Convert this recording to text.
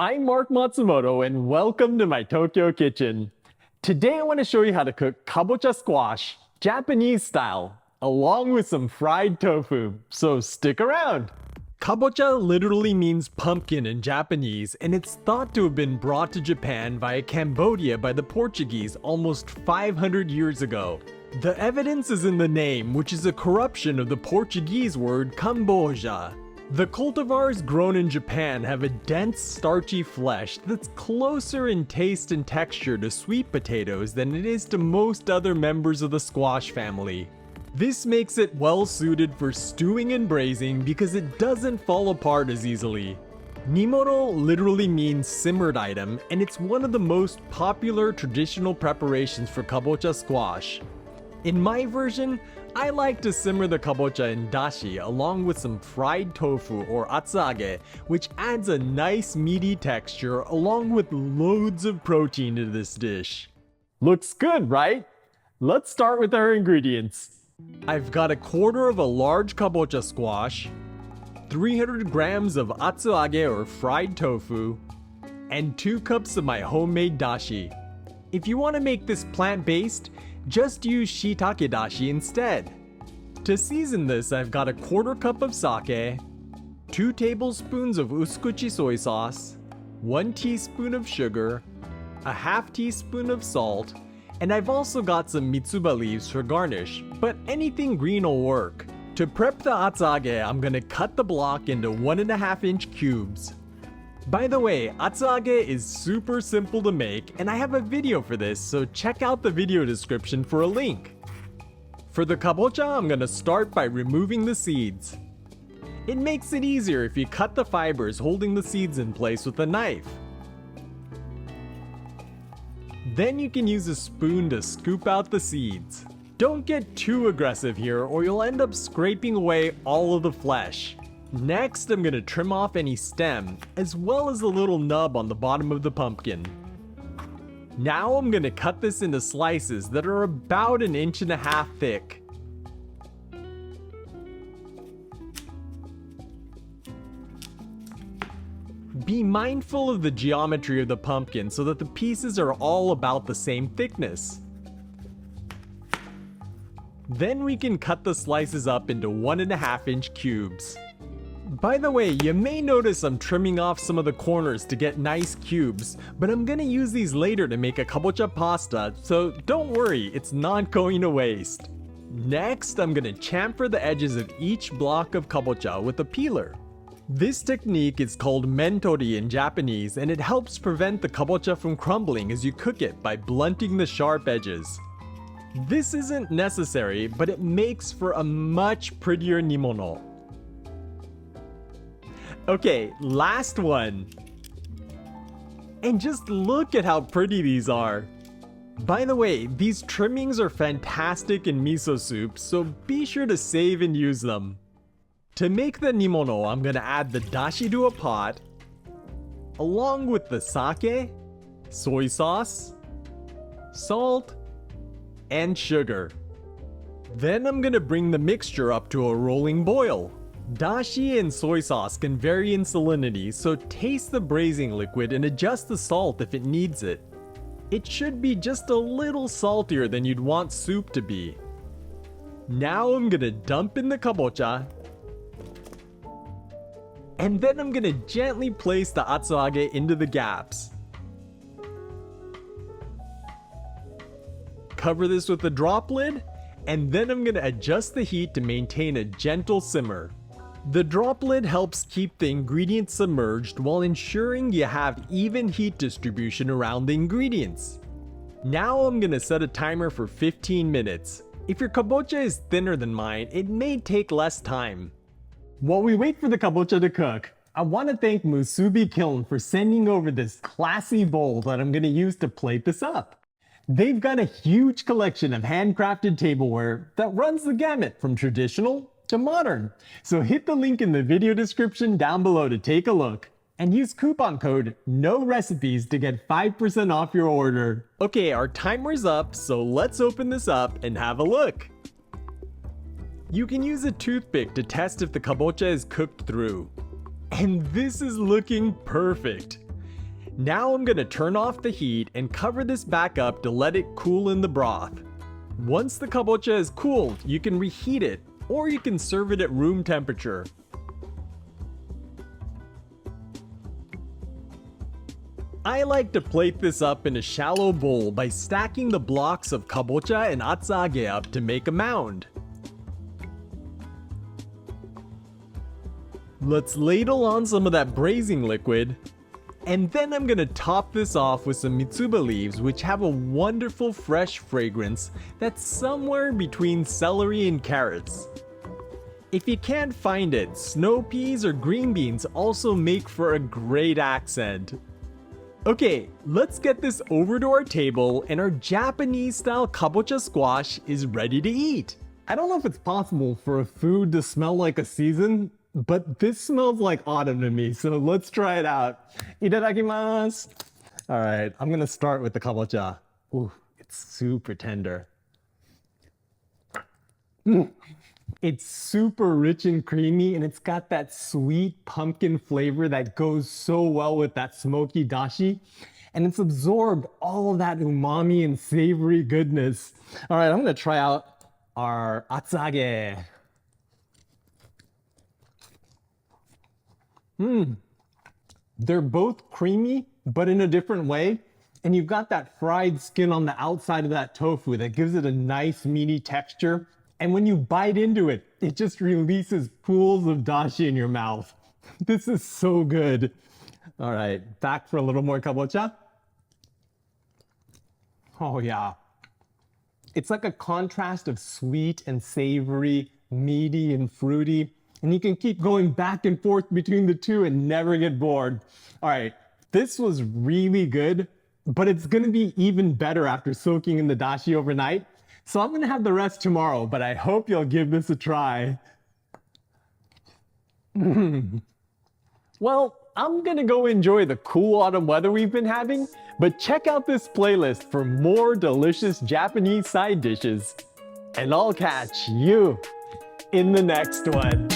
I'm Mark Matsumoto and welcome to my Tokyo kitchen. Today I want to show you how to cook kabocha squash, Japanese style, along with some fried tofu, so stick around. Kabocha literally means pumpkin in Japanese, and it's thought to have been brought to Japan via Cambodia by the Portuguese almost 500 years ago. The evidence is in the name, which is a corruption of the Portuguese word Camboja. The cultivars grown in Japan have a dense, starchy flesh that's closer in taste and texture to sweet potatoes than it is to most other members of the squash family. This makes it well suited for stewing and braising because it doesn't fall apart as easily. Nimoro literally means simmered item, and it's one of the most popular traditional preparations for kabocha squash. In my version, I like to simmer the kabocha in dashi along with some fried tofu or atsuage, which adds a nice meaty texture along with loads of protein to this dish. Looks good, right? Let's start with our ingredients. I've got a quarter of a large kabocha squash, 300 grams of atsuage or fried tofu, and 2 cups of my homemade dashi. If you want to make this plant-based, just use shiitake dashi instead. To season this, I've got a quarter cup of sake, 2 tablespoons of usukuchi soy sauce, 1 teaspoon of sugar, a half teaspoon of salt, and I've also got some mitsuba leaves for garnish, but anything green will work. To prep the atsuage, I'm gonna cut the block into 1.5 inch cubes. By the way, atsuage is super simple to make, and I have a video for this, so check out the video description for a link. For the kabocha, I'm gonna start by removing the seeds. It makes it easier if you cut the fibers holding the seeds in place with a knife. Then you can use a spoon to scoop out the seeds. Don't get too aggressive here or you'll end up scraping away all of the flesh. Next, I'm gonna trim off any stem, as well as the little nub on the bottom of the pumpkin. Now I'm gonna cut this into slices that are about 1.5 inches thick. Be mindful of the geometry of the pumpkin so that the pieces are all about the same thickness. Then we can cut the slices up into 1.5 inch cubes. By the way, you may notice I'm trimming off some of the corners to get nice cubes, but I'm gonna use these later to make a kabocha pasta, so don't worry, it's not going to waste. Next, I'm gonna chamfer the edges of each block of kabocha with a peeler. This technique is called mentori in Japanese, and it helps prevent the kabocha from crumbling as you cook it by blunting the sharp edges. This isn't necessary, but it makes for a much prettier nimono. Okay, last one. And just look at how pretty these are. By the way, these trimmings are fantastic in miso soup, so be sure to save and use them. To make the nimono, I'm gonna add the dashi to a pot, along with the sake, soy sauce, salt, and sugar. Then I'm gonna bring the mixture up to a rolling boil. Dashi and soy sauce can vary in salinity, so taste the braising liquid and adjust the salt if it needs it. It should be just a little saltier than you'd want soup to be. Now I'm gonna dump in the kabocha, and then I'm gonna gently place the atsuage into the gaps. Cover this with a drop lid, and then I'm gonna adjust the heat to maintain a gentle simmer. The drop lid helps keep the ingredients submerged while ensuring you have even heat distribution around the ingredients. Now I'm gonna set a timer for 15 minutes. If your kabocha is thinner than mine, it may take less time. While we wait for the kabocha to cook, I want to thank Musubi Kiln for sending over this classy bowl that I'm going to use to plate this up. They've got a huge collection of handcrafted tableware that runs the gamut from traditional to modern. So hit the link in the video description down below to take a look and use coupon code NORECIPES to get 5% off your order. Okay, our timer's up, so let's open this up and have a look. You can use a toothpick to test if the kabocha is cooked through. And this is looking perfect. Now I'm gonna turn off the heat and cover this back up to let it cool in the broth. Once the kabocha is cooled, you can reheat it, or you can serve it at room temperature. I like to plate this up in a shallow bowl by stacking the blocks of kabocha and atsage up to make a mound. Let's ladle on some of that braising liquid, and then I'm gonna top this off with some mitsuba leaves, which have a wonderful fresh fragrance that's somewhere between celery and carrots. If you can't find it, snow peas or green beans also make for a great accent. Okay, let's get this over to our table and our Japanese style kabocha squash is ready to eat. I don't know if it's possible for a food to smell like a season, but this smells like autumn to me, so let's try it out. Itadakimasu. All right, I'm gonna start with the kabocha. Ooh, it's super tender. It's super rich and creamy, and it's got that sweet pumpkin flavor that goes so well with that smoky dashi. And it's absorbed all of that umami and savory goodness. All right, I'm gonna try out our atsage. They're both creamy, but in a different way. And you've got that fried skin on the outside of that tofu that gives it a nice meaty texture. And when you bite into it, it just releases pools of dashi in your mouth. This is so good. All right, back for a little more kabocha. Oh yeah. It's like a contrast of sweet and savory, meaty and fruity. And you can keep going back and forth between the two and never get bored. All right, this was really good, but it's gonna be even better after soaking in the dashi overnight. So I'm gonna have the rest tomorrow, but I hope you'll give this a try. Well, I'm gonna go enjoy the cool autumn weather we've been having, but check out this playlist for more delicious Japanese side dishes. And I'll catch you in the next one.